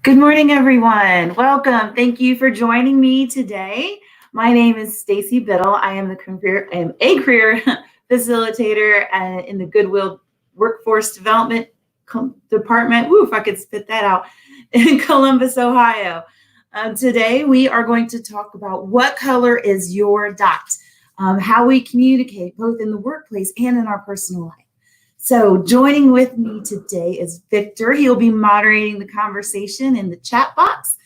Good morning, everyone. Welcome. Thank you for joining me today. My name is Stacy Biddle. I am a career facilitator in the Goodwill Workforce Development Department. Woo, if I could spit that out, in Columbus, Ohio. Today, we are going to talk about what color is your dot, how we communicate both in the workplace and in our personal life. So, joining with me today is Victor. He'll be moderating the conversation in the chat box.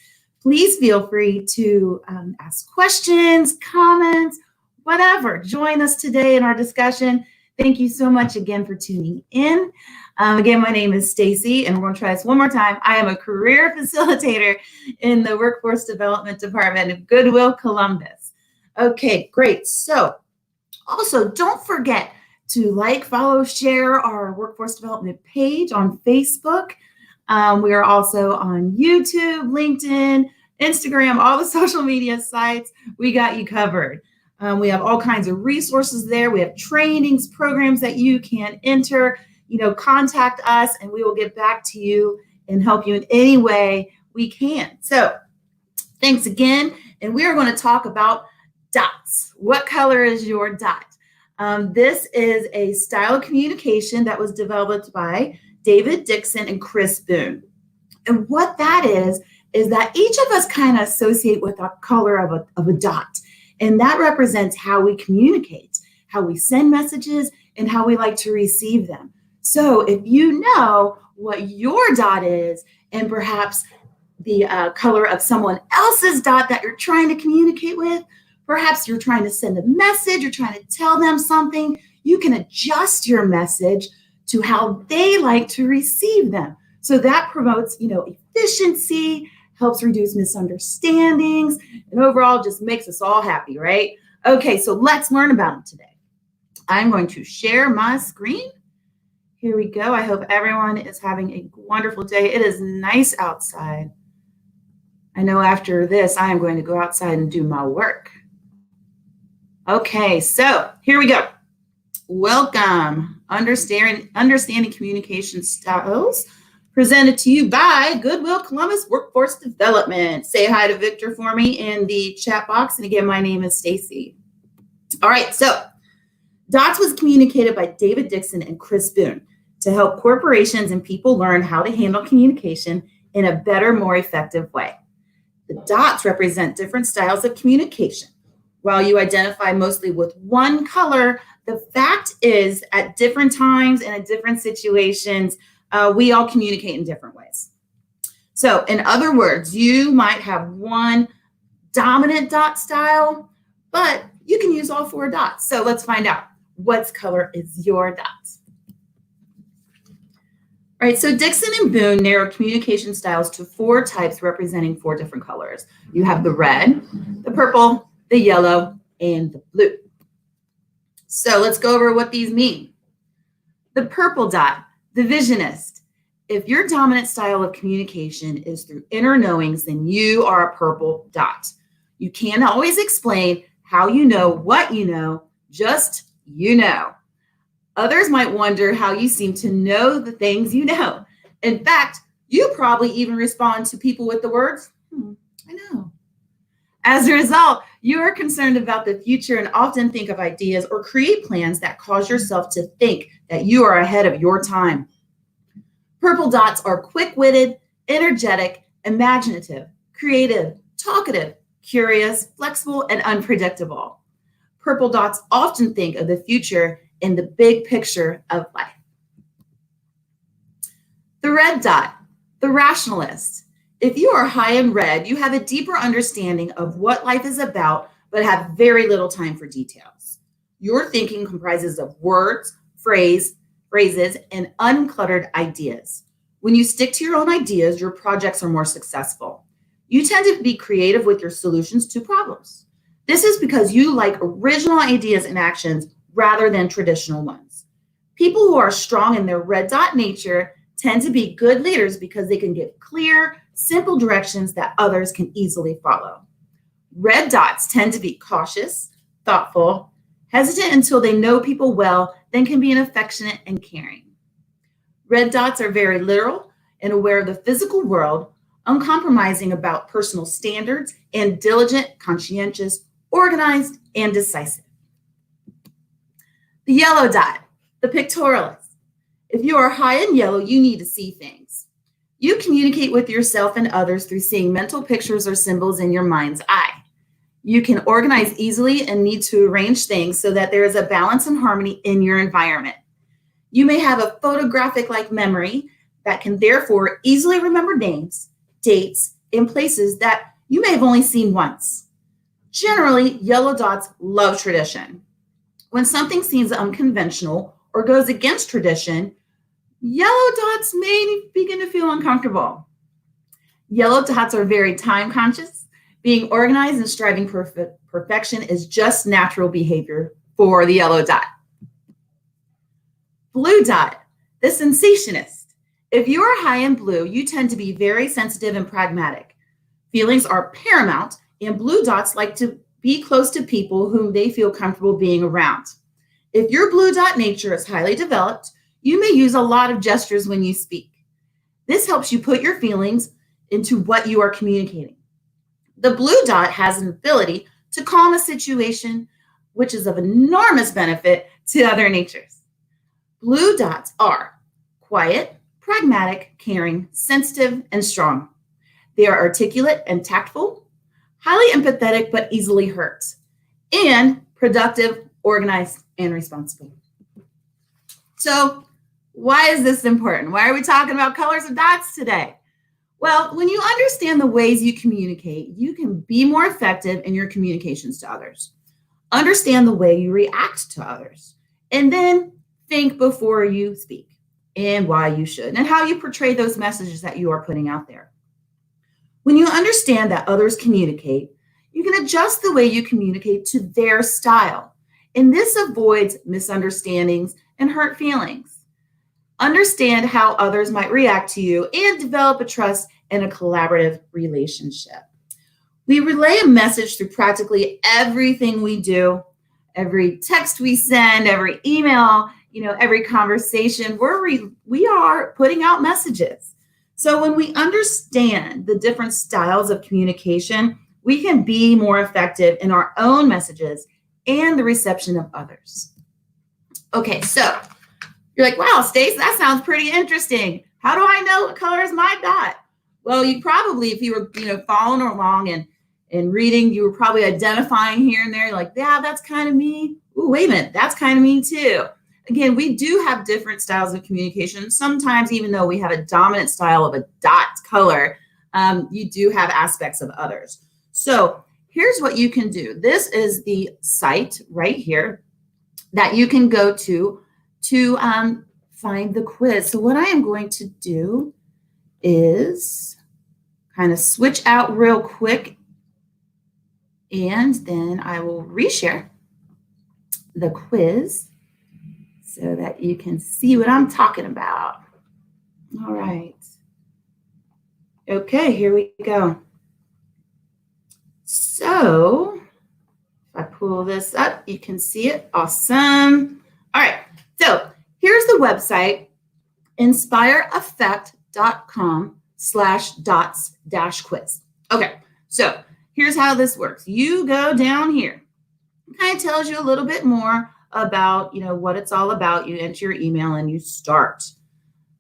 Please feel free to ask questions, comments, whatever. Join us today in our discussion. Thank you so much again for tuning in. Again, my name is Stacy, and we're going to try this one more time. I am a career facilitator in the Workforce Development Department of Goodwill, Columbus. Okay, great. So, also, don't forget to like, follow, share our workforce development page on Facebook. We are also on YouTube, LinkedIn, Instagram, all the social media sites. We got you covered. We have all kinds of resources there. We have trainings, programs that you can enter. Contact us and we will get back to you and help you in any way we can. So thanks again. And we are going to talk about dots. What color is your dot? This is a style of communication that was developed by David Dixon and Chris Boone. And what that is that each of us kind of associate with a color of a dot. And that represents how we communicate, how we send messages, and how we like to receive them. So if you know what your dot is, and perhaps the color of someone else's dot that you're trying to communicate with, perhaps you're trying to send a message, you're trying to tell them something, you can adjust your message to how they like to receive them. So that promotes, efficiency, helps reduce misunderstandings, and overall just makes us all happy, right? Okay, so let's learn about them today. I'm going to share my screen. Here we go. I hope everyone is having a wonderful day. It is nice outside. I know after this, I am going to go outside and do my work. Okay, so here we go. Welcome. Understanding Communication Styles, presented to you by Goodwill Columbus Workforce Development. Say hi to Victor for me in the chat box. And again, my name is Stacy. All right, so DOTS was communicated by David Dixon and Chris Boone to help corporations and people learn how to handle communication in a better, more effective way. The dots represent different styles of communication. While you identify mostly with one color, the fact is at different times and at different situations, we all communicate in different ways. So in other words, you might have one dominant dot style, but you can use all four dots. So let's find out what color is your dot. All right, so Dixon and Boone narrowed communication styles to four types representing four different colors. You have the red, the purple, the yellow, and the blue. So let's go over what these mean. The purple dot, the visionist. If your dominant style of communication is through inner knowings, then you are a purple dot. You can't always explain how you know what you know, just you know. Others might wonder how you seem to know the things you know. In fact, you probably even respond to people with the words, I know. As a result, you are concerned about the future and often think of ideas or create plans that cause yourself to think that you are ahead of your time. Purple dots are quick-witted, energetic, imaginative, creative, talkative, curious, flexible, and unpredictable. Purple dots often think of the future in the big picture of life. The red dot, the rationalist. If you are high in red, you have a deeper understanding of what life is about, but have very little time for details. Your thinking comprises of words, phrases, and uncluttered ideas. When you stick to your own ideas, your projects are more successful. You tend to be creative with your solutions to problems. This is because you like original ideas and actions rather than traditional ones. People who are strong in their red dot nature tend to be good leaders because they can give clear, simple directions that others can easily follow. Red dots tend to be cautious, thoughtful, hesitant until they know people well, then can be affectionate and caring. Red dots are very literal and aware of the physical world, uncompromising about personal standards, and diligent, conscientious, organized, and decisive. The yellow dot, the pictorialist. If you are high in yellow, you need to see things. You communicate with yourself and others through seeing mental pictures or symbols in your mind's eye. You can organize easily and need to arrange things so that there is a balance and harmony in your environment. You may have a photographic-like memory that can therefore easily remember names, dates, and places that you may have only seen once. Generally, yellow dots love tradition. When something seems unconventional or goes against tradition, yellow dots may begin to feel uncomfortable. Yellow dots are very time conscious. Being organized and striving for perfection is just natural behavior for the yellow dot. Blue dot, the sensationist. If you are high in blue, you tend to be very sensitive and pragmatic. Feelings are paramount, and blue dots like to be close to people whom they feel comfortable being around. If your blue dot nature is highly developed, you may use a lot of gestures when you speak. This helps you put your feelings into what you are communicating. The blue dot has an ability to calm a situation, which is of enormous benefit to other natures. Blue dots are quiet, pragmatic, caring, sensitive, and strong. They are articulate and tactful, highly empathetic but easily hurt, and productive, organized, and responsible. So, why is this important? Why are we talking about colors of dots today? Well, when you understand the ways you communicate, you can be more effective in your communications to others. Understand the way you react to others, and then think before you speak and why you should, and how you portray those messages that you are putting out there. When you understand that others communicate, you can adjust the way you communicate to their style, and this avoids misunderstandings and hurt feelings. Understand how others might react to you and develop a trust and a collaborative relationship. We relay a message through practically everything we do, every text we send, every email, every conversation. We are putting out messages. So when we understand the different styles of communication, we can be more effective in our own messages and the reception of others. Okay, so you're like, wow, Stace, that sounds pretty interesting. How do I know what color is my dot? Well, you probably, if you were, following along and reading, you were probably identifying here and there. You're like, yeah, that's kind of me. Ooh, wait a minute, that's kind of me too. Again, we do have different styles of communication. Sometimes, even though we have a dominant style of a dot color, you do have aspects of others. So here's what you can do. This is the site right here that you can go to find the quiz. So what I am going to do is kind of switch out real quick, and then I will reshare the quiz so that you can see what I'm talking about. All right. Okay, here we go. So if I pull this up, you can see it. Awesome. All right. So here's the website, inspireeffect.com/dots-quiz. Okay. So here's how this works. You go down here. It kind of tells you a little bit more about, what it's all about. You enter your email and you start.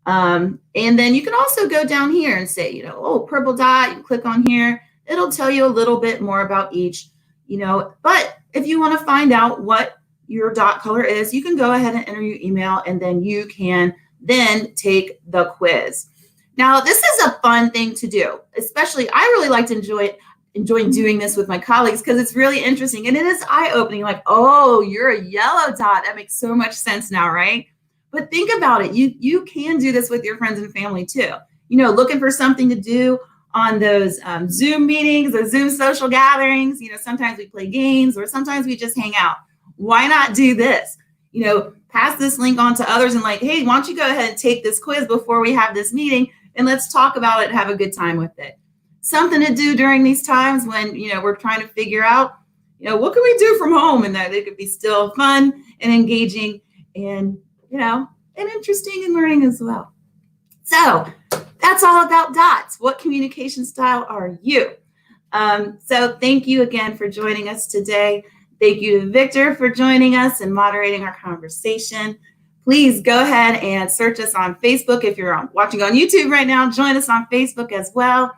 And then you can also go down here and say, purple dot, you click on here. It'll tell you a little bit more about each, but if you want to find out what your dot color is, you can go ahead and enter your email, and then you can then take the quiz. Now, this is a fun thing to do, especially I really like to enjoying doing this with my colleagues because it's really interesting and it is eye-opening. Like, oh, you're a yellow dot. That makes so much sense now, right? But think about it. You can do this with your friends and family too. Looking for something to do on those Zoom meetings, those Zoom social gatherings. Sometimes we play games or sometimes we just hang out. Why not do this? Pass this link on to others and like, hey, why don't you go ahead and take this quiz before we have this meeting and let's talk about it and have a good time with it. Something to do during these times when, we're trying to figure out, what can we do from home, and that it could be still fun and engaging and, and interesting and learning as well. So That's all about dots. What communication style are you? So thank you again for joining us today. Thank you to Victor for joining us and moderating our conversation. Please go ahead and search us on Facebook. If you're watching on YouTube right now, join us on Facebook as well.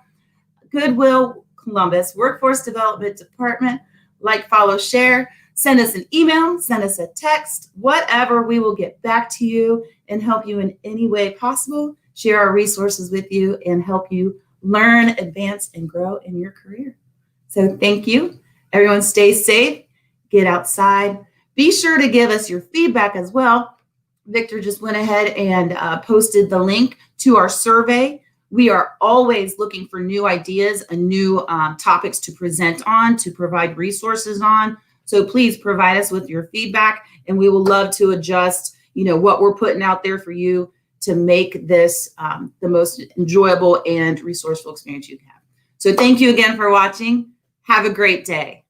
Goodwill Columbus Workforce Development Department. Like, follow, share. Send us an email, send us a text, whatever. We will get back to you and help you in any way possible, share our resources with you, and help you learn, advance, and grow in your career. So thank you. Everyone stay safe, get outside. Be sure to give us your feedback as well. Victor just went ahead and posted the link to our survey. We are always looking for new ideas and new topics to present on, to provide resources on. So please provide us with your feedback, and we will love to adjust, what we're putting out there for you to make this the most enjoyable and resourceful experience you can have. So thank you again for watching. Have a great day.